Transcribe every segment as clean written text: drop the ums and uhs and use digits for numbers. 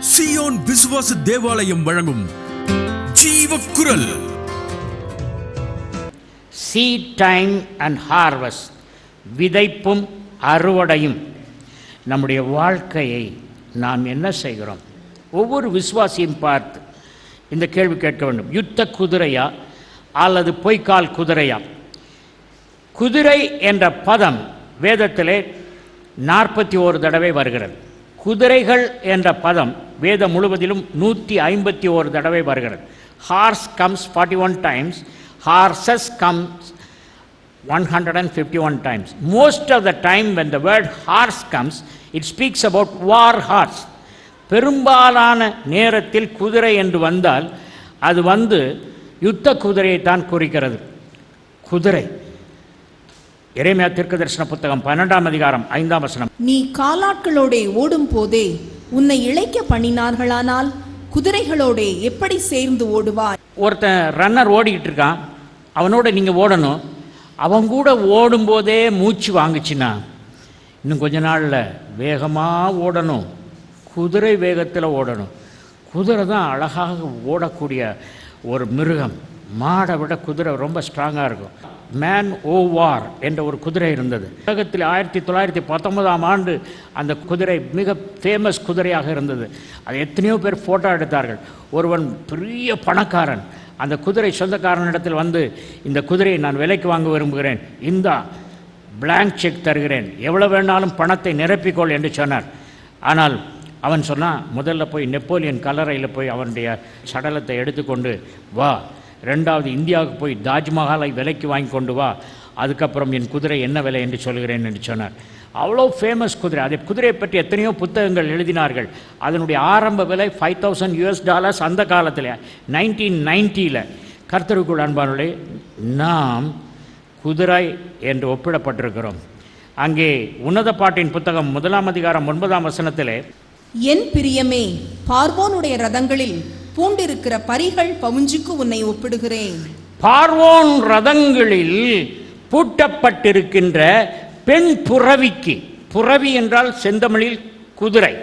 Zion விசுவாச தேவாலயம் வழங்கும் ஜீவக்குரல். சீட் டைம் அண்ட் ஹார்வெஸ்ட், விதைப்பும் அறுவடையும். நம்முடைய வாழ்க்கையை நாம் என்ன செய்கிறோம்? ஒவ்வொரு விசுவாசியும் பார்த்து இந்த கேள்வி கேட்க வேண்டும். யுத்த குதிரையா அல்லது பொய்க்கால் குதிரையா? குதிரை என்ற பதம் வேதத்திலே 41 தடவை வருகிறது. குதிரைகள் என்ற பதம் வேதம் முழுவதிலும் 151 தடவை வருகிறது. Horse comes 41 times, horses comes 151 times. Most of the time when the word horse comes, it speaks about war horse. பெரும்பாலான நேரத்தில் குதிரை என்று வந்தால் அது யுத்த குதிரையை தான் குறிக்கிறது. குதிரை. எரேமியா தீர்க்கதரிசன புத்தகம் 12ஆம் அதிகாரம் 5ஆம் வசனம். நீ காலாட்களோடே ஓடும் போதே உன்னை இளைக்க பண்ணினார்களானால் குதிரைகளோடே எப்படி சேர்ந்து ஓடுவாய்? ஒருத்தன் ரன்னர் ஓடிக்கிட்டு இருக்கான், அவனோட நீங்கள் ஓடணும். அவன் கூட ஓடும்போதே மூச்சு வாங்குச்சுன்னா இன்னும் கொஞ்ச நாளில் வேகமாக ஓடணும். குதிரை வேகத்தில் ஓடணும். குதிரை தான் அழகாக ஓடக்கூடிய ஒரு மிருகம். மாடை விட குதிரை ரொம்ப ஸ்ட்ராங்காக இருக்கும். மேன் ஓ வார் என்ற ஒரு குதிரை இருந்தது. உலகத்தில் 1919ஆம் ஆண்டு அந்த குதிரை மிக ஃபேமஸ் குதிரையாக இருந்தது. அது எத்தனையோ பேர் ஃபோட்டோ எடுத்தார்கள். ஒருவன் பெரிய பணக்காரன் அந்த குதிரை சொந்தக்காரனிடத்தில் இந்த குதிரையை நான் விலைக்கு வாங்க விரும்புகிறேன், இந்த பிளாங்க் செக் தருகிறேன், எவ்வளோ வேணாலும் பணத்தை நிரப்பிக்கொள் என்று சொன்னார். ஆனால் அவன் சொன்னான், முதல்ல போய் நெப்போலியன் கல்லறையில் போய் அவனுடைய சடலத்தை எடுத்துக்கொண்டு வா, ரெண்டாவது இந்தியாவுக்கு போய் தாஜ்மஹாலை விலைக்கு வாங்கி கொண்டு வா, அதுக்கப்புறம் என் குதிரை என்ன விலை என்று சொல்கிறேன் என்று சொன்னார். அவ்வளோ ஃபேமஸ் குதிரை. அதை குதிரையை பற்றி எத்தனையோ புத்தகங்கள் எழுதினார்கள். அதனுடைய ஆரம்ப விலை $5,000 அந்த காலத்தில் 1990. கர்த்தருக்குள் அன்பானவர்களே, நாம் குதிரை என்று ஒப்பிடப்பட்டிருக்கிறோம். அங்கே உன்னத பாட்டின் புத்தகம் 1ஆம் அதிகாரம் 9ஆம் வசனத்திலே, என் பிரியமே, பார்வோனுடைய ரதங்களில் பூண்டிருக்கிற பரிகள் பவுஞ்சுக்கு உன்னை ஒப்பிடுகிறேன். பார்வோன் ரதங்களில் பூட்டப்பட்டிருக்கின்ற பெண் புறவிக்கு, புறவி என்றால் செந்தமிழில் குதிரை,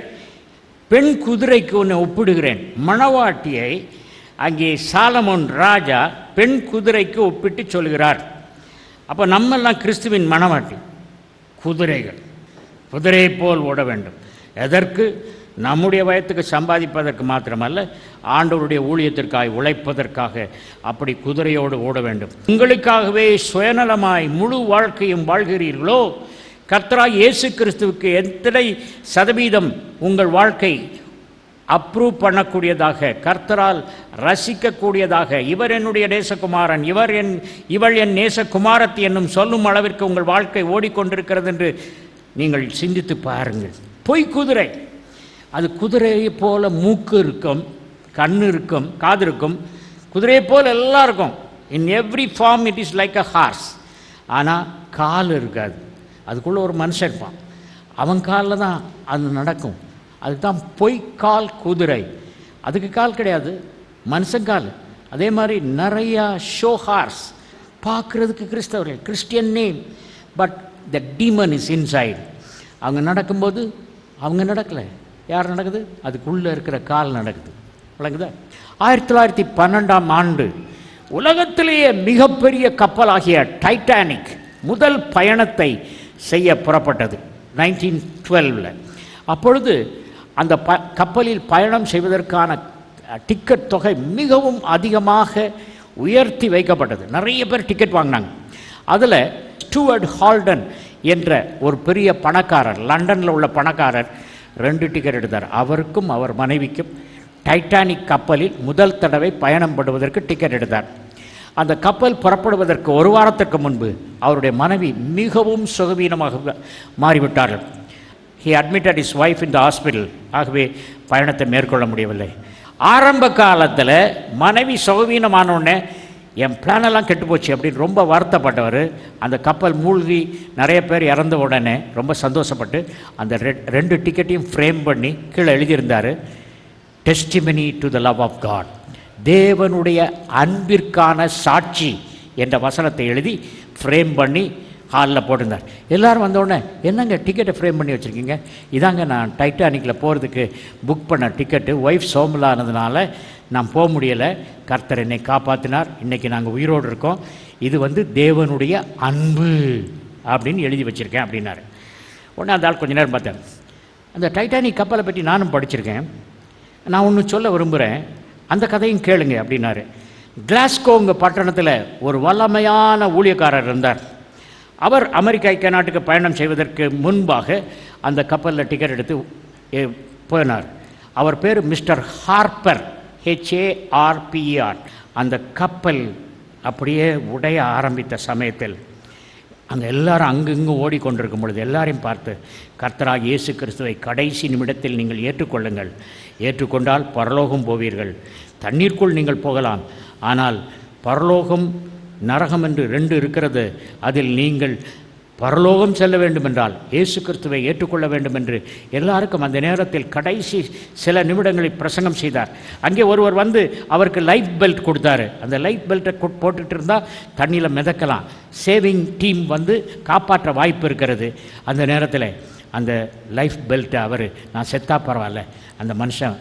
பெண் குதிரைக்கு உன்னை ஒப்பிடுகிறேன். மணவாட்டியை அங்கே சாலமோன் ராஜா பெண் குதிரைக்கு ஒப்பிட்டு சொல்கிறார். அப்போ நம்மெல்லாம் கிறிஸ்துவின் மணவாட்டி, குதிரைகள். குதிரையை போல் ஓட வேண்டும். எதற்கு? நம்முடைய வயத்துக்கு சம்பாதிப்பதற்கு மாத்திரமல்ல, ஆண்டவருடைய ஊழியத்திற்காக உழைப்பதற்காக அப்படி குதிரையோடு ஓட வேண்டும். உங்களுக்காகவே சுயநலமாய் முழு வாழ்க்கையும் வாழ்கிறீர்களோ? கர்த்தராய் இயேசு கிறிஸ்துவுக்கு எத்தனை சதவீதம் உங்கள் வாழ்க்கை அப்ரூவ் பண்ணக்கூடியதாக, கர்த்தரால் ரசிக்கக்கூடியதாக, இவர் என்னுடைய நேசகுமாரன், இவள் என் நேசகுமாரத்தி என்னும் சொல்லும் அளவிற்கு உங்கள் வாழ்க்கை ஓடிக்கொண்டிருக்கிறது என்று நீங்கள் சிந்தித்து பாருங்கள். பொய் குதிரை. அது குதிரையை போல மூக்கு இருக்கும், கண் இருக்கும், காது இருக்கும், குதிரையை போல் எல்லாம் இருக்கும். In every form it is like a horse. ஆனால் கால் இருக்காது. அதுக்குள்ளே ஒரு மனுஷன் இருப்பான், அவன் காலில் தான் அது நடக்கும். அதுதான் பொய்க்கால் குதிரை. அதுக்கு கால் கிடையாது, மனுஷன் கால். அதே மாதிரி நிறையா ஷோ ஹார்ஸ் பார்க்குறதுக்கு கிறிஸ்தவர்கள், Christian name, but the demon is inside. அவங்க நடக்கும்போது அவங்க நடக்கலை, யார் நடக்குது? அதுக்குள்ளே இருக்கிற கால் நடக்குது. விளங்குதா? 1912ஆம் ஆண்டு உலகத்திலேயே மிகப்பெரிய கப்பலாகிய டைட்டானிக் முதல் பயணத்தை செய்ய புறப்பட்டது 1912. அப்பொழுது அந்த கப்பலில் பயணம் செய்வதற்கான டிக்கெட் தொகை மிகவும் அதிகமாக உயர்த்தி வைக்கப்பட்டது. நிறைய பேர் டிக்கெட் வாங்கினாங்க. அதில் ஸ்டூவர்ட் ஹால்டன் என்ற ஒரு பெரிய பணக்காரர், லண்டனில் உள்ள பணக்காரர் 2 டிக்கெட் எடுத்தார். அவருக்கும் அவர் மனைவிக்கும் டைட்டானிக் கப்பலில் முதல் தடவை பயணம் பண்ணுவதற்கு டிக்கெட் எடுத்தார். அந்த கப்பல் புறப்படுவதற்கு 1 வாரத்திற்கு முன்பு அவருடைய மனைவி மிகவும் சுகவீனமாக மாறிவிட்டார்கள். He admitted his wife in the hospital. ஆகவே பயணத்தை மேற்கொள்ள முடியவில்லை. ஆரம்ப காலத்தில் மனைவி சுகவீனமானோடனே என் பிளானெல்லாம் கெட்டு போச்சு அப்படின்னு ரொம்ப வருத்தப்பட்டவர். அந்த கப்பல் மூழ்கி நிறைய பேர் இறந்த உடனே ரொம்ப சந்தோஷப்பட்டு அந்த 2 டிக்கெட்டையும் ஃப்ரேம் பண்ணி கீழே எழுதியிருந்தார், testimony to the love of God, தேவனுடைய அன்பிற்கான சாட்சி என்ற வசனத்தை எழுதி ஃப்ரேம் பண்ணி ஹாலில் போட்டிருந்தார். எல்லோரும் வந்தோடனே, என்னங்க டிக்கெட்டை ஃப்ரேம் பண்ணி வச்சுருக்கீங்க? இதாங்க நான் டைட்டானிக்கில் போகிறதுக்கு புக் பண்ண டிக்கெட்டு. ஒய்ஃப் சோம்பலானதுனால நான் போக முடியலை. கர்த்தர் என்னை காப்பாற்றினார். இன்றைக்கி நாங்கள் உயிரோடு இருக்கோம். இது தேவனுடைய அன்பு அப்படின்னு எழுதி வச்சுருக்கேன் அப்படின்னாரு. உடனே அந்த ஆள் கொஞ்ச நேரம் பார்த்தேன். அந்த டைட்டானிக் கப்பலை பற்றி நானும் படிச்சிருக்கேன், நான் ஒன்று சொல்ல விரும்புகிறேன், அந்த கதையும் கேளுங்க அப்படின்னாரு. கிளாஸ்கோங்க பட்டணத்தில் ஒரு வல்லமையான ஊழியக்காரர் இருந்தார். அவர் அமெரிக்க ஐக்கிய நாட்டுக்கு பயணம் செய்வதற்கு முன்பாக அந்த கப்பலில் டிக்கெட் எடுத்து போனார். அவர் பேர் மிஸ்டர் ஹார்ப்பர், HARPER. அந்த கப்பல் அப்படியே உடைய ஆரம்பித்த சமயத்தில் அங்கே எல்லாரும் அங்கங்கும் ஓடிக்கொண்டிருக்கும் பொழுது எல்லாரையும் பார்த்து, கர்த்தராகிய இயேசு கிறிஸ்துவை கடைசி நிமிடத்தில் நீங்கள் ஏற்றுக்கொள்ளுங்கள், ஏற்றுக்கொண்டால் பரலோகம் போவீர்கள். தண்ணீருக்குள் நீங்கள் போகலாம், ஆனால் பரலோகம் நரகம் என்று 2 இருக்கிறது. அதில் நீங்கள் பரலோகம் செல்ல வேண்டுமென்றால் இயேசு கிறிஸ்துவை ஏற்றுக்கொள்ள வேண்டும் என்று எல்லாருக்கும் அந்த நேரத்தில் கடைசி சில நிமிடங்களில் பிரசங்கம் செய்தார். அங்கே ஒருவர் அவருக்கு லைஃப் பெல்ட் கொடுத்தாரு. அந்த லைஃப் பெல்ட்டை போட்டுட்டு இருந்தால் தண்ணியில் மிதக்கலாம், சேவிங் டீம் காப்பாற்ற வாய்ப்பு இருக்கிறது. அந்த நேரத்தில் அந்த லைஃப் பெல்ட்டை நான் செத்தா பரவாயில்ல, அந்த மனுஷன்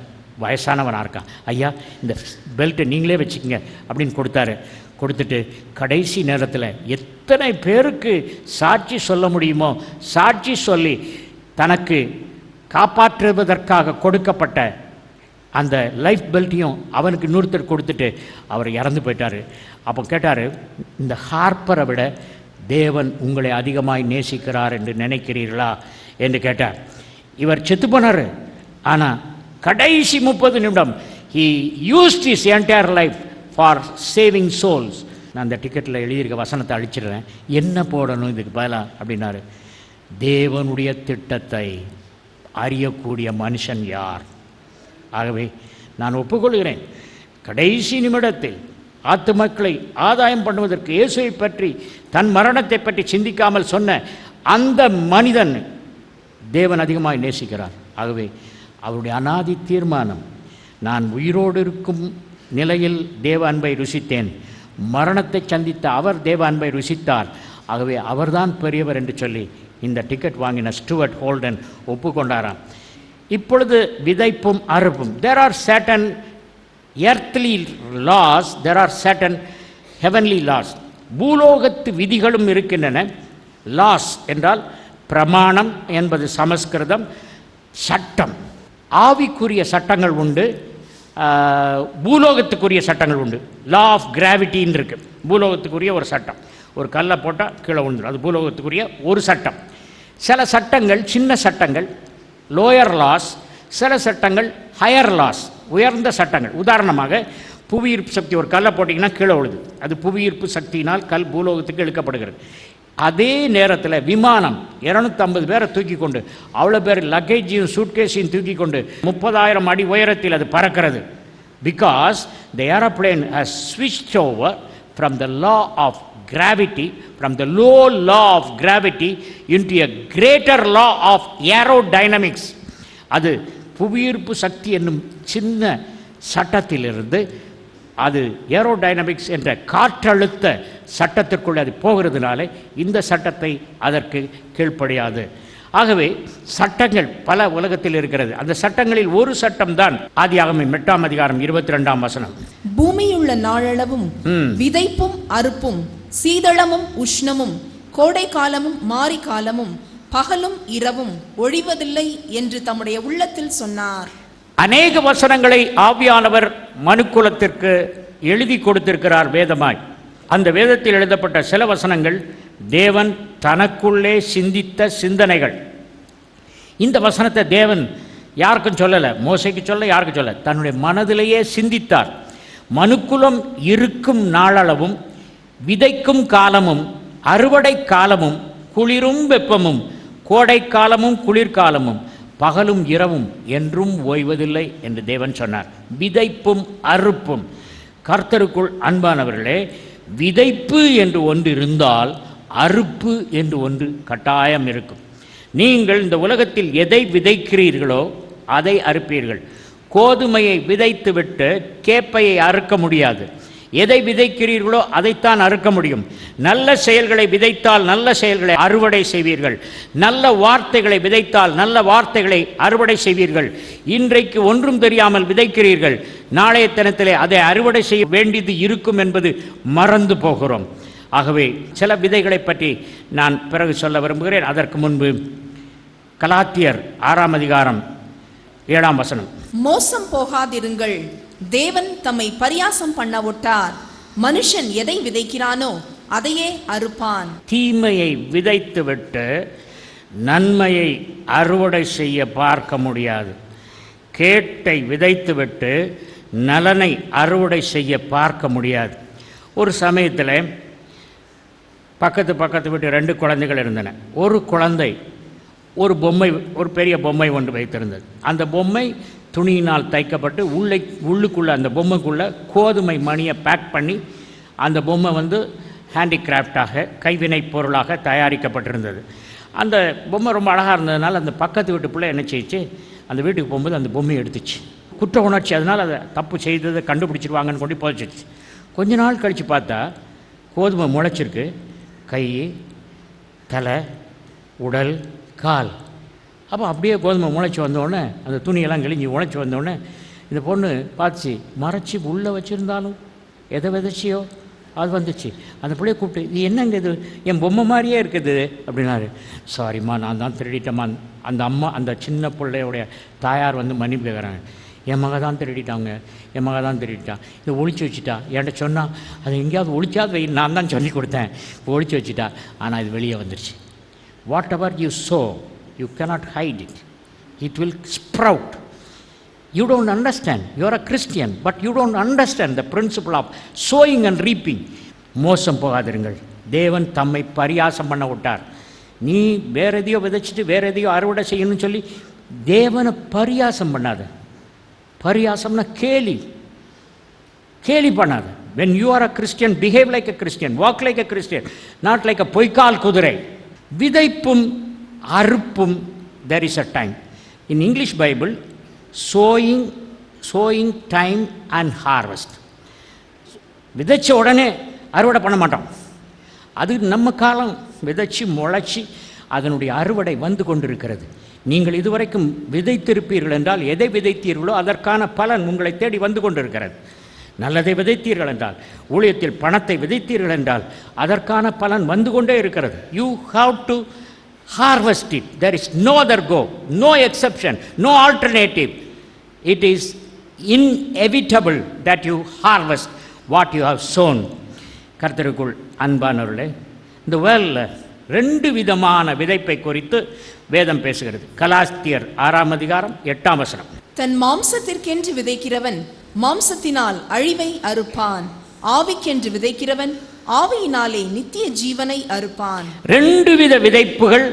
வயசானவனாக இருக்கான், ஐயா இந்த பெல்ட்டை நீங்களே வச்சுக்கோங்க அப்படின்னு கொடுத்தாரு. கொடுத்துட்டு கடைசி நேரத்தில் எத்தனை பேருக்கு சாட்சி சொல்ல முடியுமோ சாட்சி சொல்லி தனக்கு காப்பாற்றுவதற்காக கொடுக்கப்பட்ட அந்த லைஃப் பெல்ட்டையும் அவனுக்கு இன்னொருத்தர் கொடுத்துட்டு அவர் இறந்து போயிட்டார். அப்போ கேட்டார், இந்த ஹார்ப்பரை விட தேவன் உங்களை அதிகமாய் நேசிக்கிறார் என்று நினைக்கிறீர்களா என்று கேட்டார். இவர் செத்து போனார். ஆனால் கடைசி 30 நிமிடம் he used his entire life for saving souls. நான் அந்த டிக்கெட்டில் எழுதியிருக்க வசனத்தை அழிச்சிடுறேன், என்ன போடணும் இதுக்கு பதிலாக அப்படின்னாரு. தேவனுடைய திட்டத்தை அறியக்கூடிய மனுஷன் யார்? ஆகவே நான் ஒப்புக்கொள்கிறேன், கடைசி நிமிடத்தில் ஆத்துமக்களை ஆதாயம் பண்ணுவதற்கு இயேசுவை பற்றி தன் மரணத்தை பற்றி சிந்திக்காமல் சொன்ன அந்த மனிதன் தேவன் அதிகமாக நேசிக்கிறார். ஆகவே அவருடைய அநாதி தீர்மானம், நான் உயிரோடு இருக்கும் நிலையில் தேவ அன்பை ருசித்தேன், மரணத்தை சந்தித்த அவர் தேவ அன்பை ருசித்தார், ஆகவே அவர்தான் பெரியவர் என்று சொல்லி இந்த டிக்கெட் வாங்கின ஸ்டூவர்ட் ஹோல்டன் ஒப்புக்கொண்டாராம். இப்பொழுது விதைப்பும் அறுப்பும், there are certain earthly laws, there are certain heavenly laws. பூலோகத்து விதிகளும் இருக்கின்றன. லாஸ் என்றால் பிரமாணம் என்பது சமஸ்கிருதம், சட்டம். ஆவிக்குரிய சட்டங்கள் உண்டு, பூலோகத்துக்குரிய சட்டங்கள் உண்டு. லா ஆஃப் கிராவிட்டின்னு இருக்குது, பூலோகத்துக்குரிய ஒரு சட்டம். ஒரு கல்லை போட்டால் கீழே விழுந்துடும், அது பூலோகத்துக்குரிய ஒரு சட்டம். சில சட்டங்கள் சின்ன சட்டங்கள், லோயர் லாஸ். சில சட்டங்கள் ஹையர் லாஸ், உயர்ந்த சட்டங்கள். உதாரணமாக புவியீர்ப்பு சக்தி, ஒரு கல்லை போட்டிங்கன்னா கீழே விழுது, அது புவியீர்ப்பு சக்தியினால் கல் பூலோகத்துக்கு இழுக்கப்படுகிறது. அதே நேரத்தில் விமானம் 250 பேரை தூக்கி கொண்டு, அவ்வளோ பேர் லக்கேஜையும் சூட்கேஸையும் தூக்கி கொண்டு 30,000 அடி உயரத்தில் அது பறக்கிறது. Because the aeroplane has switched over from the law of gravity, from the low law of gravity into a greater law of aerodynamics. அது புவியீர்ப்பு சக்தி என்னும் சின்ன சட்டத்திலிருந்து அது ஏரோடைனமிக்ஸ் என்ற காற்றழுத்த சட்டத்திற்குள் அது போகிறதுனால இந்த சட்டத்தை அதற்கு கீழ்ப்படியாது. ஆகவே சட்டங்கள் பல உலகத்தில் இருக்கிறது. அந்த சட்டங்களில் ஒரு சட்டம் தான் ஆதியாகமம் 8ஆம் அதிகாரம் 22ஆம் வசனம். பூமியுள்ள நாளளவும் விதைப்பும் அறுப்பும், சீதளமும் உஷ்ணமும், கோடை காலமும் மாரி காலமும், பகலும் இரவும் ஒழிவதில்லை என்று தம்முடைய உள்ளத்தில் சொன்னார். அநேக வசனங்களை ஆவியானவர் மனுக்குலத்திற்கு எழுதி கொடுத்திருக்கிறார் வேதமாய். அந்த வேதத்தில் எழுதப்பட்ட சில வசனங்கள் தேவன் தனக்குள்ளே சிந்தித்த சிந்தனைகள். இந்த வசனத்தை தேவன் யாருக்கும் சொல்லலை, மோசைக்கு சொல்ல, யாருக்கும் சொல்ல, தன்னுடைய மனதிலேயே சிந்தித்தார். மனுக்குலம் இருக்கும் நாளளவும், விதைக்கும் காலமும், அறுவடை காலமும், குளிரும் வெப்பமும், கோடை காலமும் குளிர்காலமும், பகலும் இரவும் என்றும் ஓய்வதில்லை என்று தேவன் சொன்னார். விதைப்பும் அறுப்பும். கர்த்தருக்குள் அன்பானவர்களே, விதைப்பு என்று ஒன்று இருந்தால் அறுப்பு என்று ஒன்று கட்டாயம் இருக்கும். நீங்கள் இந்த உலகத்தில் எதை விதைக்கிறீர்களோ அதை அறுப்பீர்கள். கோதுமையை விதைத்துவிட்டு கேப்பையை அறுக்க முடியாது. எதை விதைக்கிறீர்களோ அதைத்தான் அறுக்க முடியும். நல்ல செயல்களை விதைத்தால் நல்ல செயல்களை அறுவடை செய்வீர்கள். நல்ல வார்த்தைகளை விதைத்தால் நல்ல வார்த்தைகளை அறுவடை செய்வீர்கள். இன்றைக்கு ஒன்றும் தெரியாமல் விதைக்கிறீர்கள், நாளைய தினத்திலே அதை அறுவடை செய்ய வேண்டியது இருக்கும் என்பது மறந்து போகிறோம். ஆகவே சில விதைகளை பற்றி நான் பிறகு சொல்ல விரும்புகிறேன். அதற்கு முன்பு கலாத்தியர் 6ஆம் அதிகாரம் 7ஆம் வசனம். மோசம் போகாதிருங்கள், தேவன் தம்மை பரியாசம் பண்ண விட்டார். மனுஷன் எதை விதைக்கிறானோ அதையே அறுப்பான். தீமையை விதைத்துவிட்டு நன்மையை அறுவடை செய்ய பார்க்க முடியாது. கேட்டை விதைத்துவிட்டு நலனை அறுவடை செய்ய பார்க்க முடியாது. ஒரு சமயத்தில் பக்கத்து வீட்டு 2 குழந்தைகள் இருந்தன. ஒரு குழந்தை ஒரு பொம்மை, ஒரு பெரிய பொம்மை ஒன்று வைத்திருந்தது. அந்த பொம்மை துணியினால் தைக்கப்பட்டு உள்ளுக்குள்ளே அந்த பொம்மைக்குள்ளே கோதுமை மணியை பேக் பண்ணி அந்த பொம்மை ஹேண்டிகிராஃப்டாக கைவினை பொருளாக தயாரிக்கப்பட்டிருந்தது. அந்த பொம்மை ரொம்ப அழகாக இருந்ததுனால அந்த பக்கத்து வீட்டு பிள்ளை என்ன செய்ச்சு, அந்த வீட்டுக்கு போகும்போது அந்த பொம்மையை எடுத்துச்சு. குற்ற உணர்ச்சி, அதனால் அதை தப்பு செய்ததை கண்டுபிடிச்சிருவாங்கன்னு கொண்டு போச்சிச்சு. கொஞ்ச நாள் கழித்து பார்த்தா கோதுமை முளைச்சிருக்கு. கை, தலை, உடல், கால். அப்போ அப்படியே கோதுமை முளைச்சி வந்தோடனே அந்த துணியெல்லாம் கிழிஞ்சி முளைச்சி வந்தோடனே இந்த பொண்ணு பார்த்துச்சு, மறைச்சி உள்ளே வச்சுருந்தாலும் எதை விதைச்சியோ அது வந்துச்சு. அந்த பிள்ளைய கூப்பிட்டு, இது என்னங்க இது, என் பொம்மை மாதிரியே இருக்குது அப்படின்னாரு. சாரிம்மா, நான் தான் திருடிட்டேம்மா. அந்த அம்மா, அந்த சின்ன பிள்ளையோடைய தாயார் மன்னிப்பு கேட்குறாங்க. என் மக தான் திருடிட்டாங்க, என் மக தான் திருடிட்டான், இதை ஒழிச்சு வச்சுட்டா. என்கிட்ட சொன்னால் அது எங்கேயாவது ஒழிச்சாது வை, நான் தான் சொல்லி கொடுத்தேன், இப்போ ஒழிச்சு வச்சுட்டா. ஆனால் இது வெளியே வந்துருச்சு. What ever you sow, you cannot hide it. It will sprout. You don't understand. You are a Christian, but you don't understand the principle of sowing and reaping. மோசம் போகாதிருங்கள், தேவன் தம்மை பரியாசம் பண்ண விட்டார். நீ வேற எதையோ விதைச்சிட்டு வேற எதையோ அறுவடை செய்யணும்னு சொல்லி தேவனை பரியாசம் பண்ணாத. பரியாசம்னா கேலி பண்ணாத. when you are a Christian, behave like a Christian, walk like a Christian, not like a பொய்க்கால் குதிரை. விதைப்பும் அறுப்பும் there is a time. In English Bible, sowing time and harvest. விதைச்ச உடனே அறுவடை பண்ண மாட்டோம். அது நம்ம காலம். விதைச்சி முளைச்சி அதனுடைய அறுவடை வந்து கொண்டிருக்கிறது. நீங்கள் இதுவரைக்கும் விதைத்திருப்பீர்கள் என்றால் எதை விதைத்தீர்களோ அதற்கான பலன் உங்களை தேடி வந்து கொண்டிருக்கிறது. நல்லதை விதைத்தீர்கள் என்றால், ஊழியத்தில் பணத்தை விதைத்தீர்கள் என்றால் அதற்கான பலன் வந்து கொண்டே இருக்கிறது. You have to harvest it. There is no other go, no exception, no alternative. It is inevitable that you harvest what you have sown. கர்த்தருக்குள் அன்பானவர்களே, இந்த வேர்ல்டில் 2 விதமான விதைப்பை குறித்து வேதம் பேசுகிறது. கலாத்தியர் 6ஆம் அதிகாரம் 8ஆம் வசனம். தன் மாம்சத்திற்கென்று விதைக்கிறவன் மாம்சத்தினால் அழிவை அறுப்பான், ஆவிக்கென்று விதைக்கிறவன் ஆவியினாலே நித்திய ஜீவனை அறுப்பான். 2 வித விதைப்புகள்,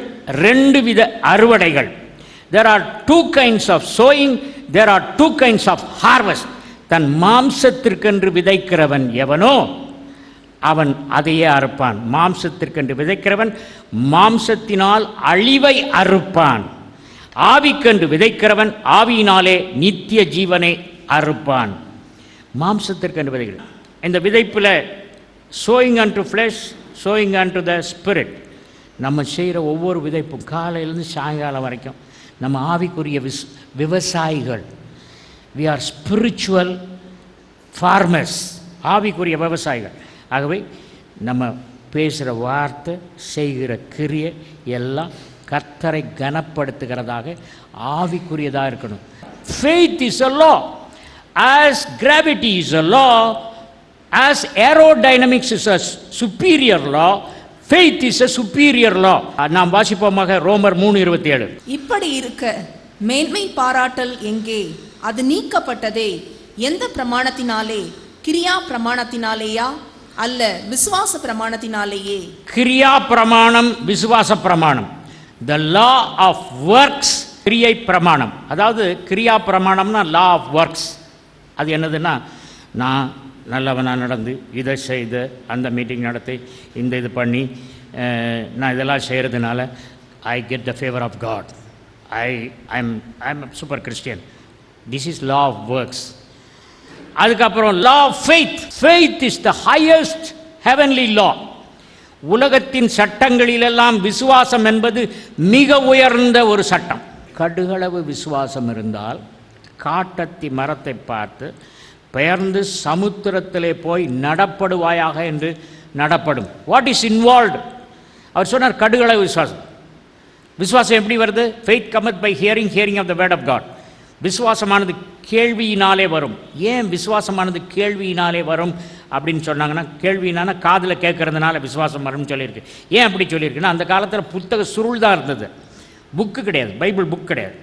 2 வித அறுவடைகள். There are 2 kinds of sowing, there are 2 kinds of harvest. தன் மாம்சத்திற்கென்று விதைக்கிறவன் எவனோ அவன் அதையே அறுப்பான். மாம்சத்திற்கென்று விதைக்கிறவன் மாம்சத்தினால் அழிவை அறுப்பான். ஆவிக்கென்று விதைக்கிறவன் ஆவியினாலே நித்திய ஜீவனை அறுப்பான். மாம்சத்திற்கென்று விதைகள். இந்த விதைப்பில் sowing unto flesh, sowing unto the spirit. நம்ம செய்கிற ஒவ்வொரு விதைப்பும் காலையிலேருந்து சாயங்காலம் வரைக்கும் நம்ம ஆவிக்குரிய விவசாயிகள். we are spiritual farmers. ஆவிக்குரிய விவசாயிகள். ஆகவே நம்ம பேசுகிற வார்த்தை, செய்கிற கிரியை எல்லாம் கர்த்தரை கனப்படுத்துகிறதாக ஆவிக்குரியதாக இருக்கணும். faith is a law, as gravity is a law, as aerodynamics is a superior law, faith is a superior law. நாம் வாசிப்போமாக ரோமர் 3:27. இப்படி இருக்க மேன்மை பாராட்டல் எங்கே? அது நீக்கப்பட்டதே. எந்த பிரமாணத்தினாலே? கிரியா பிரமாணத்தினாலேயா அல்ல விசுவாச பிரமாணத்தினாலேயே? கிரியா பிரமாணம், விசுவாச பிரமாணம். the law of works, கிரியை பிரமாணம். அதாவது கிரியா பிரமாணம்னா law of works. அது என்னதுன்னா, நான் நல்லவனாக நடந்து இதை செய்து அந்த மீட்டிங் நடத்தி இந்த இது பண்ணி நான் இதெல்லாம் செய்கிறதுனால I get the favour of God, I am super Christian. This is law of works. அதுக்கப்புறம் law of faith. Faith is the highest heavenly law. உலகத்தின் சட்டங்களிலெல்லாம் விசுவாசம் என்பது மிக உயர்ந்த ஒரு சட்டம். கடுகளவு விசுவாசம் இருந்தால் காட்டத்தி மரத்தை பார்த்து பெயர்ந்து சமுத்திரத்திலே போய் நடப்படுவாயாக என்று நடப்படும். What is involved? அவர் சொன்னார் கடுகளவு விசுவாசம். விசுவாசம் எப்படி வருது? Faith cometh by hearing, hearing of the word of God. விசுவாசமானது கேள்வியினாலே வரும். ஏன் விசுவாசமானது கேள்வியினாலே வரும் அப்படின்னு சொன்னாங்கன்னா, கேள்வினால காதில் கேட்கறதுனால விசுவாசம் வரும்னு சொல்லியிருக்கு. ஏன் அப்படி சொல்லியிருக்குன்னா, அந்த காலத்தில் புத்தக சுருள் தான் இருந்தது, புக்கு கிடையாது, பைபிள் புக் கிடையாது.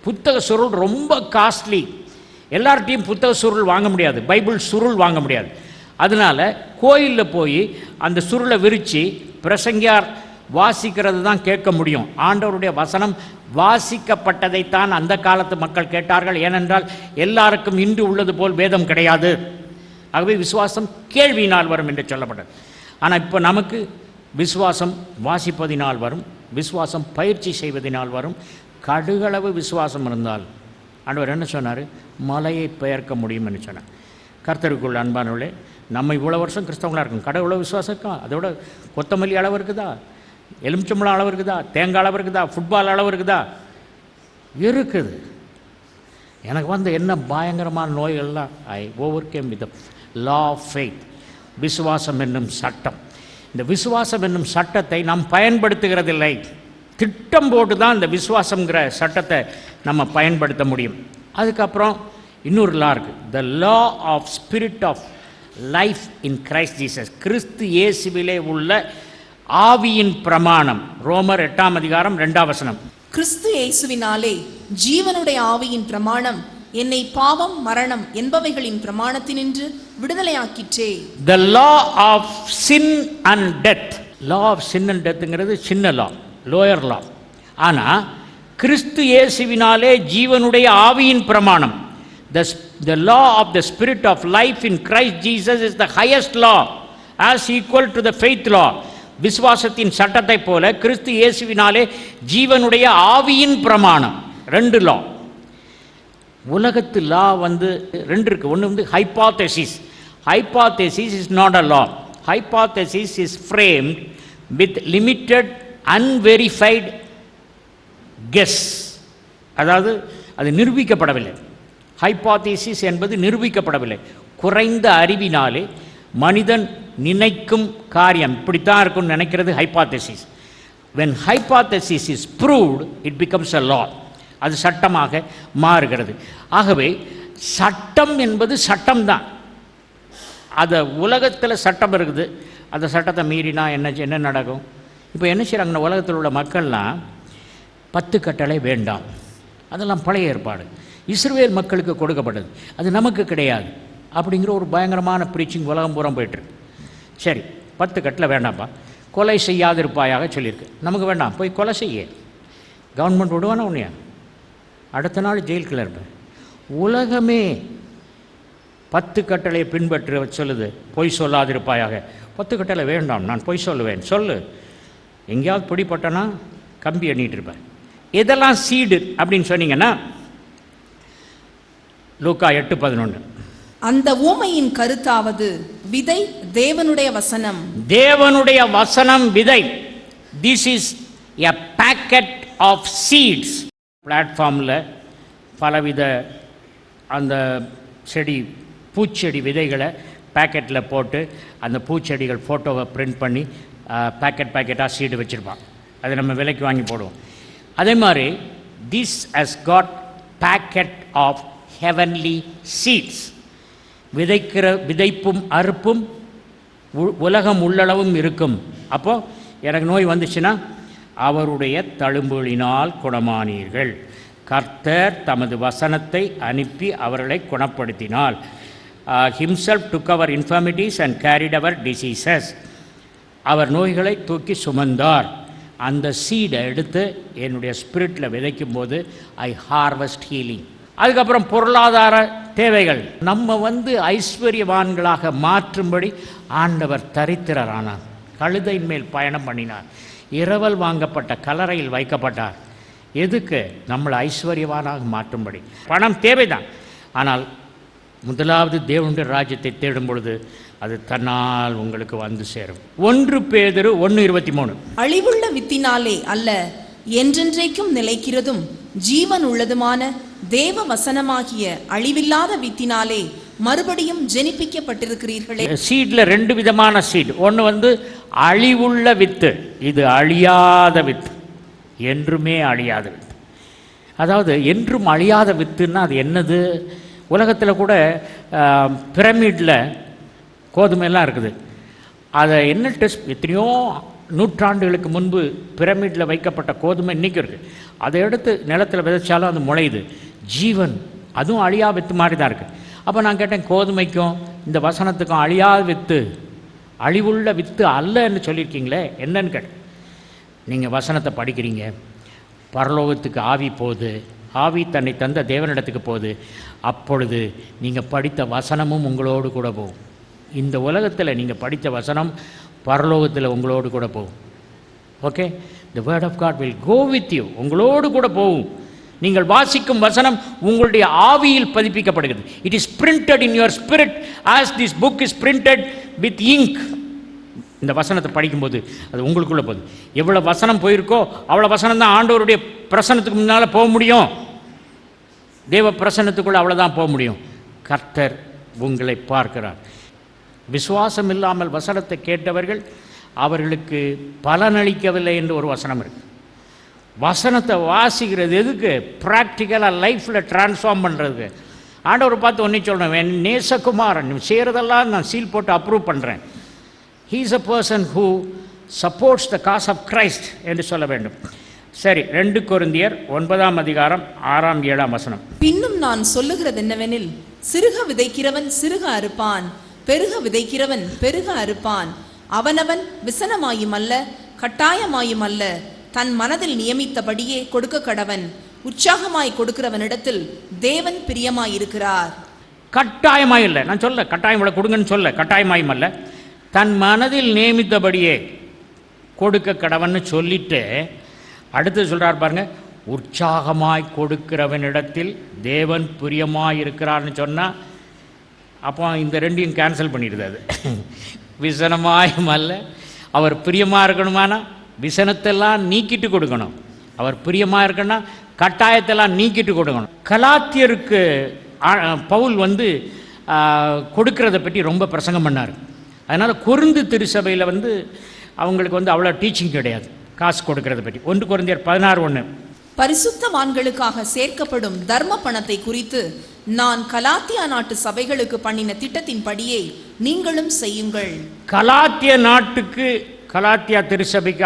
புத்தக சுருள் ரொம்ப காஸ்ட்லி. எல்லார்ட்டையும் புத்தக சுருள் வாங்க முடியாது, பைபிள் சுருள் வாங்க முடியாது. அதனால் கோயிலில் போய் அந்த சுருளை விரித்து பிரசங்கியார் வாசிக்கிறது தான் கேட்க முடியும். ஆண்டவருடைய வசனம் வாசிக்கப்பட்டதைத்தான் அந்த காலத்து மக்கள் கேட்டார்கள். ஏனென்றால் எல்லாருக்கும் இன்று உள்ளது போல் வேதம் கிடையாது. ஆகவே விசுவாசம் கேள்வியினால் வரும் என்று சொல்லப்பட்டது. ஆனால் இப்போ நமக்கு விசுவாசம் வாசிப்பதினால் வரும், விசுவாசம் பயிற்சி செய்வதனால் வரும். கடுகளவு விசுவாசம் இருந்தால் ஆண்டவர் என்ன சொன்னார்? மலையை பெயர்க்க முடியும் என்று சொன்னார். கர்த்தருக்குள் அன்பானவர்களே, நம்ம இவ்வளோ வருஷம் கிறிஸ்தவங்களாக இருக்கும், கடவுளோ விசுவாசம் இருக்கா? அதோட கொத்தமல்லி அளவு இருக்குதா? எலுமிச்சம்பழம் அளவு இருக்குதா? தேங்காய் அளவு இருக்குதா? ஃபுட்பால் அளவு இருக்குதா? இருக்குது. எனக்கு வந்து என்ன பயங்கரமான நோய்கள்லாம் ஐ ஓவர்கேம் வித் லா ஆஃப் ஃபெய்த், விசுவாசம் என்னும் சட்டம். இந்த விசுவாசம் என்னும் சட்டத்தை நாம் பயன்படுத்துகிறதில்லை. திட்டம் போட்டு தான் இந்த விசுவாசங்கிற சட்டத்தை நம்ம பயன்படுத்த முடியும். அதுக்கப்புறம் இன்னொரு லா இருக்குது, the law of spirit of life in Christ Jesus. கிறிஸ்து இயேசுவிலே உள்ள ஆவியின் பிரமாணம். ரோமர் 8ஆம் அதிகாரம் 2ஆம் வசனம். கிறிஸ்து இயேசுவினாலே ஜீவனுடைய ஆவியின் பிரமாணம் என்னை பாவம் மரணம் என்பவைகளின் பிரமாணத்தினின்று விடுதலையாக்கிற்றே. The law of sin and death. law of sin and deathங்கிறது சின்ன லா, லோயர் லா. ஆனால் கிறிஸ்து இயேசுவினாலே ஜீவனுடைய ஆவியின் பிரமாணம், the law of the spirit of life in Christ Jesus is the highest law as equal to the faith law. விசுவாசத்தின் சட்டத்தை போல கிறிஸ்து இயேசுவினாலே ஜீவனுடைய ஆவியின் பிரமாணம், 2 லா. உலகத்து லா வந்து 2 இருக்கு. ஒன்று வந்து hypothesis. Hypothesis is not a law. Hypothesis is framed with limited unverified guess. அதாவது அது நிரூபிக்கப்படவில்லை. ஹைபாத்தசிஸ் என்பது நிரூபிக்கப்படவில்லை. குறைந்த அறிவினாலே மனிதன் நினைக்கும் காரியம் இப்படித்தான் இருக்கும்னு நினைக்கிறது hypothesis. when hypothesis is proved it becomes a law. அது சட்டமாக மாறுகிறது. ஆகவே சட்டம் என்பது சட்டம் தான். அது உலகத்தில் சட்டம் இருக்குது, அந்த சட்டத்தை மீறினா என்ன நடக்கும்? இப்போ என்ன செய்கிறாங்கன்னா, உலகத்தில் உள்ள மக்கள்லாம் 10 கட்டளை வேண்டாம், அதெல்லாம் பழைய ஏற்பாடு, இஸ்ரவேல் மக்களுக்கு கொடுக்கப்பட்டது, அது நமக்கு கிடையாது அப்படிங்கிற ஒரு பயங்கரமான ப்ரீச்சிங் உலகம் பூரா போய்ட்டுருக்கு. சரி, 10 கட்டளை வேண்டாம்ப்பா, கொலை செய்யாதிருப்பாயாக சொல்லியிருக்கு, நமக்கு வேண்டாம், போய் கொலை செய்ய. கவர்மெண்ட் விடுவானா உன்னையா? அடுத்த நாள் ஜெயிலுக்குள்ள இருப்பேன். உலகமே 10 கட்டளையை பின்பற்ற சொல்லுது, பொய் சொல்லாதிருப்பாயாக. 10 கட்டளை வேண்டாம், நான் பொய் சொல்லுவேன், சொல்லு. எங்கேயாவது பிடிப்பட்டனா கம்பி எண்ணிட்டு இருப்பேன். இதெல்லாம் சீடு அப்படின்னு சொன்னீங்கன்னா லூக்கா 8:11. அந்த ஊமையின் கருத்தாவது, விதை தேவனுடைய வசனம். தேவனுடைய வசனம் விதை. This is a packet of seeds. பிளாட்ஃபார்மில் பலவித அந்த செடி, பூச்செடி விதைகளை பேக்கெட்டில் போட்டு அந்த பூச்செடிகள் ஃபோட்டோவை பிரிண்ட் பண்ணி பேக்கெட்டாக சீடு வச்சுருப்பான். அதை நம்ம விலைக்கு வாங்கி போடுவோம். அதே மாதிரி this has got packet of heavenly seeds. விதைக்கிற விதைப்பும் அறுப்பும் உலகம் உள்ளளவும் இருக்கும். அப்போது எனக்கு நோய் வந்துச்சுன்னா, அவருடைய தழும்புகளினால் குணமானீர்கள். கர்த்தர் தமது வசனத்தை அனுப்பி அவர்களை குணப்படுத்தினால். himself took our infirmities and carried our diseases. அவர் நோய்களை தூக்கி சுமந்தார். அந்த சீடை எடுத்து என்னுடைய ஸ்பிரிட்டில் விதைக்கும் போது ஐ ஹார்வெஸ்ட் ஹீலிங். அதுக்கப்புறம் பொருளாதார தேவைகள். நம்ம ஐஸ்வர்யவான்களாக மாற்றும்படி ஆண்டவர் தரித்திரரானார். கழுதையின் மேல் பயணம் பண்ணினார். இரவல் வாங்கப்பட்ட கல்லறையில் வைக்கப்பட்டார். எதுக்கு? நம்மளை ஐஸ்வர்யவானாக மாற்றும்படி. பணம் தேவைதான், ஆனால் முதலாவது தேவனுடைய ராஜ்யத்தை தேடும் பொழுது அது தன்னால் உங்களுக்கு வந்து சேரும். 1 பேதுரு 1:23. அழிவுள்ள வித்தினாலே அல்ல, என்றென்றைக்கும் நிலைக்கிறதும் ஜீவன் உள்ளதுமான தேவ வசனமாகிய அழிவில்லாத வித்தினாலே மறுபடியும் ஜெனிப்பிக்கப்பட்டிருக்கிறீர்களே. சீட்ல 2 விதமான சீட். ஒன்று அழிவுள்ள வித்து, இது அழியாத வித்து, என்றுமே அழியாத வித்து. அதாவது என்றும் அழியாத வித்துன்னா அது என்னது? உலகத்தில் கூட பிரமிடில் கோதுமையெல்லாம் இருக்குது. அதை என்ன டெஸ்ட், எத்தனையோ நூற்றாண்டுகளுக்கு முன்பு பிரமிடில் வைக்கப்பட்ட கோதுமை இன்றைக்கும் இருக்குது. அதை எடுத்து நிலத்தில் விதைச்சாலும் அது முளையுது, ஜீவன். அதுவும் அழியா வித்து மாதிரி தான் இருக்குது. அப்போ நான் கேட்டேன், கோதுமைக்கும் இந்த வசனத்துக்கும் அழியாத வித்து, அழிவுள்ள வித்து அல்லன்னு சொல்லியிருக்கீங்களே, என்னன்னு கேட்டேன். நீங்கள் வசனத்தை படிக்கிறீங்க, பரலோகத்துக்கு ஆவி போகுது, ஆவி தன்னை தந்த தேவனிடத்துக்கு போகுது. அப்பொழுது நீங்கள் படித்த வசனமும் உங்களோடு கூட போகும். இந்த உலகத்தில் நீங்கள் படித்த வசனம் பரலோகத்தில் உங்களோடு கூட போகும். Okay, the word of God will go with you, உங்களோடு கூட போகும். நீங்கள் வாசிக்கும் வசனம் உங்களுடைய ஆவியில் பதிப்பிக்கப்படுகிறது. It is printed in your spirit as this book is printed with ink. இந்த வசனத்தை படிக்கும்போது அது உங்களுக்குள்ளே போகுது. எவ்வளோ வசனம் போயிருக்கோ அவ்வளோ வசனம் தான் ஆண்டவருடைய பிரசன்னத்துக்கு முன்னால் போக முடியும். தேவ பிரசன்னத்துக்குள்ளே அவ்வளோதான் போக முடியும். கர்த்தர் உங்களை பார்க்கிறார். விசுவாசம் இல்லாமல் வசனத்தை கேட்டவர்கள் அவர்களுக்கு பலனளிக்கவில்லை என்று ஒரு வசனம் இருக்குது. வசனத்தை வாசிக்கிறது எதுக்கு? ப்ராக்டிக்கலாக லைஃப்பில் ட்ரான்ஸ்ஃபார்ம் பண்ணுறதுக்கு. ஆண்டவர் பார்த்து ஒன்றே சொல்லணும், என் நேசகுமாரன் செய்கிறதெல்லாம் நான் சீல் போட்டு அப்ரூவ் பண்ணுறேன். He is a person who supports the cause of Christ என்று சொல்ல வேண்டும். சரி, 2 கொரிந்தியர் 9:6-7. பின்னும் நான் சொல்லுகிறது என்னவெனில், சிறுக விதைக்கிறவன் சிறுக அறுப்பான், பெருக விதைக்கிறவன் பெருக அறுப்பான். அவனவன் விசனமாயும் அல்ல கட்டாயமாயும் அல்ல, தன் மனதில் நியமித்தபடியே கொடுக்க கடவன். உற்சாகமாய் கொடுக்கிறவனிடத்தில் தேவன் பிரியமாயிருக்கிறார். கட்டாயமாய் இல்லை, நான் சொல்ல கட்டாயம் கொடுங்கன்னு சொல்ல, கட்டாயமாயும் அல்ல, தன் மனதில் நியமித்தபடியே கொடுக்க கடவன்னு சொல்லிட்டு அடுத்து சொல்கிறார் பாருங்க, உற்சாகமாய் கொடுக்கிறவனிடத்தில் தேவன் பிரியமாய் இருக்கிறார்னு சொன்னால் அப்போ இந்த ரெண்டையும் கேன்சல் பண்ணிடுது. அது விசனமாயும் அல்ல, அவர் பிரியமாக இருக்கணுமானா விசனத்தெல்லாம் நீக்கிட்டு கொடுக்கணும். அவர் பிரியமாக இருக்கணும்னா கட்டாயத்தெல்லாம் நீக்கிட்டு கொடுக்கணும். கலாத்தியருக்கு பவுல் கொடுக்கறத பற்றி ரொம்ப பிரசங்கம் பண்ணார். அதனால் கொரிந்து திருச்சபையில் அவங்களுக்கு அவ்வளோ டீச்சிங் கிடையாது காசு கொடுக்கறத பற்றி. 1 கொரிந்தியர் 16:1. பரிசுத்தவான்களுக்காக சேர்க்கப்படும் தர்ம பணத்தை குறித்து நான் கலாத்தியா நாட்டு சபைகளுக்கு பண்ணின திட்டத்தின்படியே நீங்களும் செய்யுங்கள். கலாத்திய நாட்டுக்கு, கலாத்தியா திருச்சபைக்கு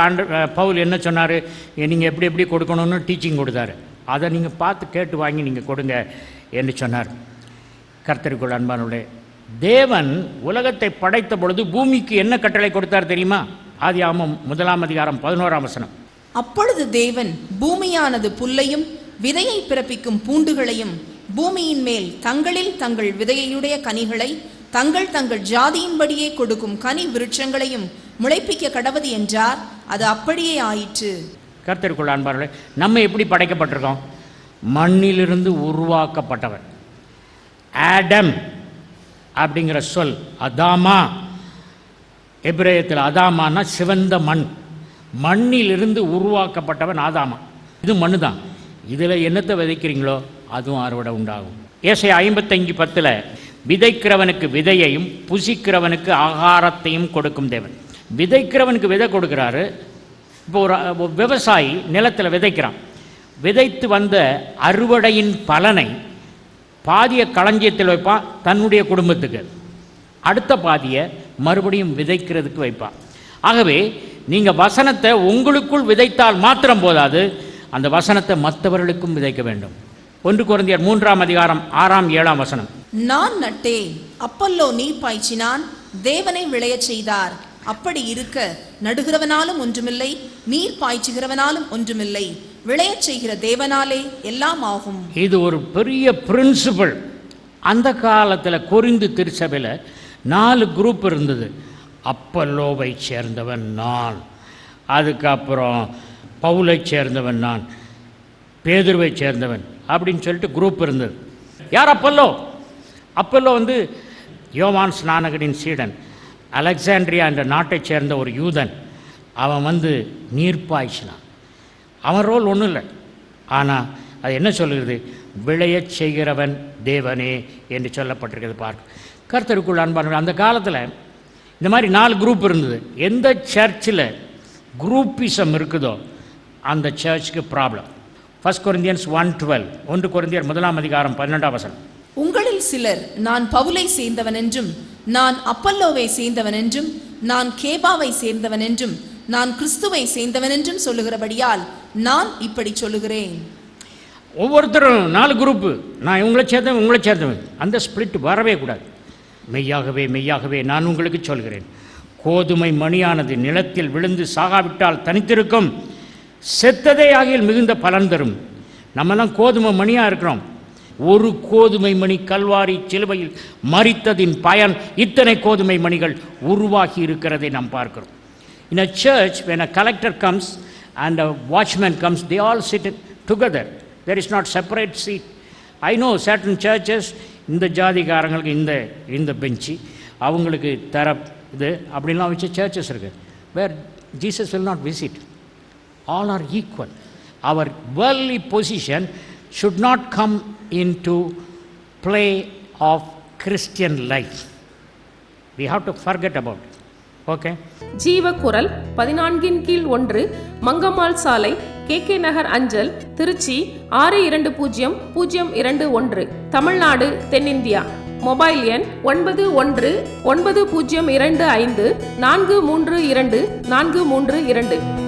பவுல் என்ன சொன்னார்? நீங்கள் எப்படி எப்படி கொடுக்கணும்னு டீச்சிங் கொடுத்தாரு. அதை நீங்கள் பார்த்து கேட்டு வாங்கி நீங்கள் கொடுங்க என்று சொன்னார். கர்த்தருக்குள் அன்பானுடைய தேவன் உலகத்தை படைத்த பொழுது பூமிக்கு என்ன கட்டளை கொடுத்தார் தெரியுமா? ஆதியாகமம் 1:11. அப்பொழுது தேவன் பூமியானது புல்லையும் விதையை பிறப்பிக்கும் பூண்டுகளையும் பூமியின் மேல் தங்களில் தங்கள் விதையுடைய கனிகளை தங்கள் தங்கள் ஜாதியின்படியே கொடுக்கும் கனி விருட்சங்களையும் முளைப்பிக்க கடவது என்றார். அது அப்படியே ஆயிற்று. கர்த்தருக்குள் அன்பார்களே, நம்ம எப்படி படைக்கப்பட்டிருக்கோம்? மண்ணிலிருந்து உருவாக்கப்பட்டவர். ஆடம் அப்படிங்கிற சொல் அதாமா, எபிரேயத்தில் அதாமானா சிவந்த மண். மண்ணிலிருந்து உருவாக்கப்பட்டவன் ஆதாமா. இது மண்ணு தான். இதில் என்னத்தை விதைக்கிறீங்களோ அதுவும் அறுவடை உண்டாகும். ஏசாயா 55:10 விதைக்கிறவனுக்கு விதையையும் புசிக்கிறவனுக்கு ஆகாரத்தையும் கொடுக்கும் தேவன். விதைக்கிறவனுக்கு விதை கொடுக்குறாரு. இப்போ ஒரு விவசாயி நிலத்தில் விதைக்கிறான். விதைத்து வந்த அறுவடையின் பலனை பாதியை களஞ்சியத்தில் வைப்பான் தன்னுடைய குடும்பத்துக்கு, அடுத்த பாதியை மறுபடியும் விதைக்கிறதுக்கு வைப்பான். ஆகவே நீங்கள் வசனத்தை உங்களுக்குள் விதைத்தால் மாத்திரம் போதாது, அந்த வசனத்தை மற்றவர்களுக்கும் விதைக்க வேண்டும். 1 கொரிந்தியர் 3:6-7. நான் நட்டேன், அப்பல்லோ நீர் பாய்ச்சினான், தேவனை விளையச் செய்தார். அப்படி இருக்க நடுகிறவனாலும் ஒன்றுமில்லை, நீர் பாய்ச்சுகிறவனாலும் ஒன்றுமில்லை, விளையச் செய்கிற தேவனாலே எல்லாம் ஆகும். இது ஒரு பெரிய பிரின்சிபல். அந்த காலத்தில் கொரிந்து திருச்சபையில் 4 குரூப் இருந்தது. அப்பல்லோவை சேர்ந்தவன் நான், அதுக்கப்புறம் பவுலை சேர்ந்தவன் நான், பேதுருவை சேர்ந்தவன் அப்படின்னு சொல்லிட்டு குரூப் இருந்தது. யார் அப்பல்லோ? அப்பல்லோ வந்து யோவான் ஸ்நானகரின் சீடன், அலெக்சாண்ட்ரியா என்ற நாட்டைச் சேர்ந்த ஒரு யூதன். அவன் வந்து நீர் பாய்ச்சினான். அவன் ரோல் ஒன்றும் இல்லை. ஆனால் அது என்ன சொல்லுகிறது? விளையச் செய்கிறவன் தேவனே என்று சொல்லப்பட்டிருக்கிறது. பார்க்க கர்த்தருக்குள் அன்பான அந்த காலத்தில் இந்த மாதிரி 4 குரூப் இருந்தது. எந்த சர்ச்சில் குரூப்பிசம் இருக்குதோ அந்த சர்ச்சுக்கு ப்ராப்ளம். 1 கொரிந்தியன்ஸ் 1:12, 1 கொரிந்தியர் 1:12. உங்களில் சிலர் நான் பவுலை சேர்ந்தவன் என்றும், நான் அப்பல்லோவை சேர்ந்தவன் என்றும், நான் கேபாவை சேர்ந்தவன் என்றும், நான் கிறிஸ்துவை சேர்ந்தவன் என்றும் சொல்லுகிறபடியால் நான் இப்படி சொல்லுகிறேன். ஒவ்வொருத்தரும் 4 குரூப்பு. நான் இவங்களை சேர்ந்தவன், உங்களை சேர்ந்தவன், அந்த ஸ்பிளிட் வரவே கூடாது. மெய்யாகவே மெய்யாகவே நான் உங்களுக்கு சொல்கிறேன், கோதுமை மணியானது நிலத்தில் விழுந்து சாகாவிட்டால் தனித்திருக்கும், செத்ததே ஆகியில் மிகுந்த பலன் தரும். நம்மெல்லாம் கோதுமை மணியாக இருக்கிறோம். ஒரு கோதுமை மணி கல்வாரி சிலுவையில் மரித்ததின் பயன் இத்தனை கோதுமை மணிகள் உருவாகி இருக்கிறதை நாம் பார்க்கிறோம். In a church, when a collector comes and a watchman comes, they all sit together. There is not separate seat. I know certain churches, இந்த ஜாதிகாரங்களுக்கு இந்த பெஞ்சு, அவங்களுக்கு தர இது அப்படின்லாம் வச்சு சர்ச்சஸ் இருக்குது. Where Jesus will not visit. All are equal. Our worldly position should not come into play of Christian life. We have to forget about it. Okay? ஜீவக்குரல் 14/1, Mangammal சாலை, KK நகர் அஞ்சல், திருச்சி 620021, தமிழ்நாடு, தென்னிந்தியா. மொபைல் எண் 919025432432.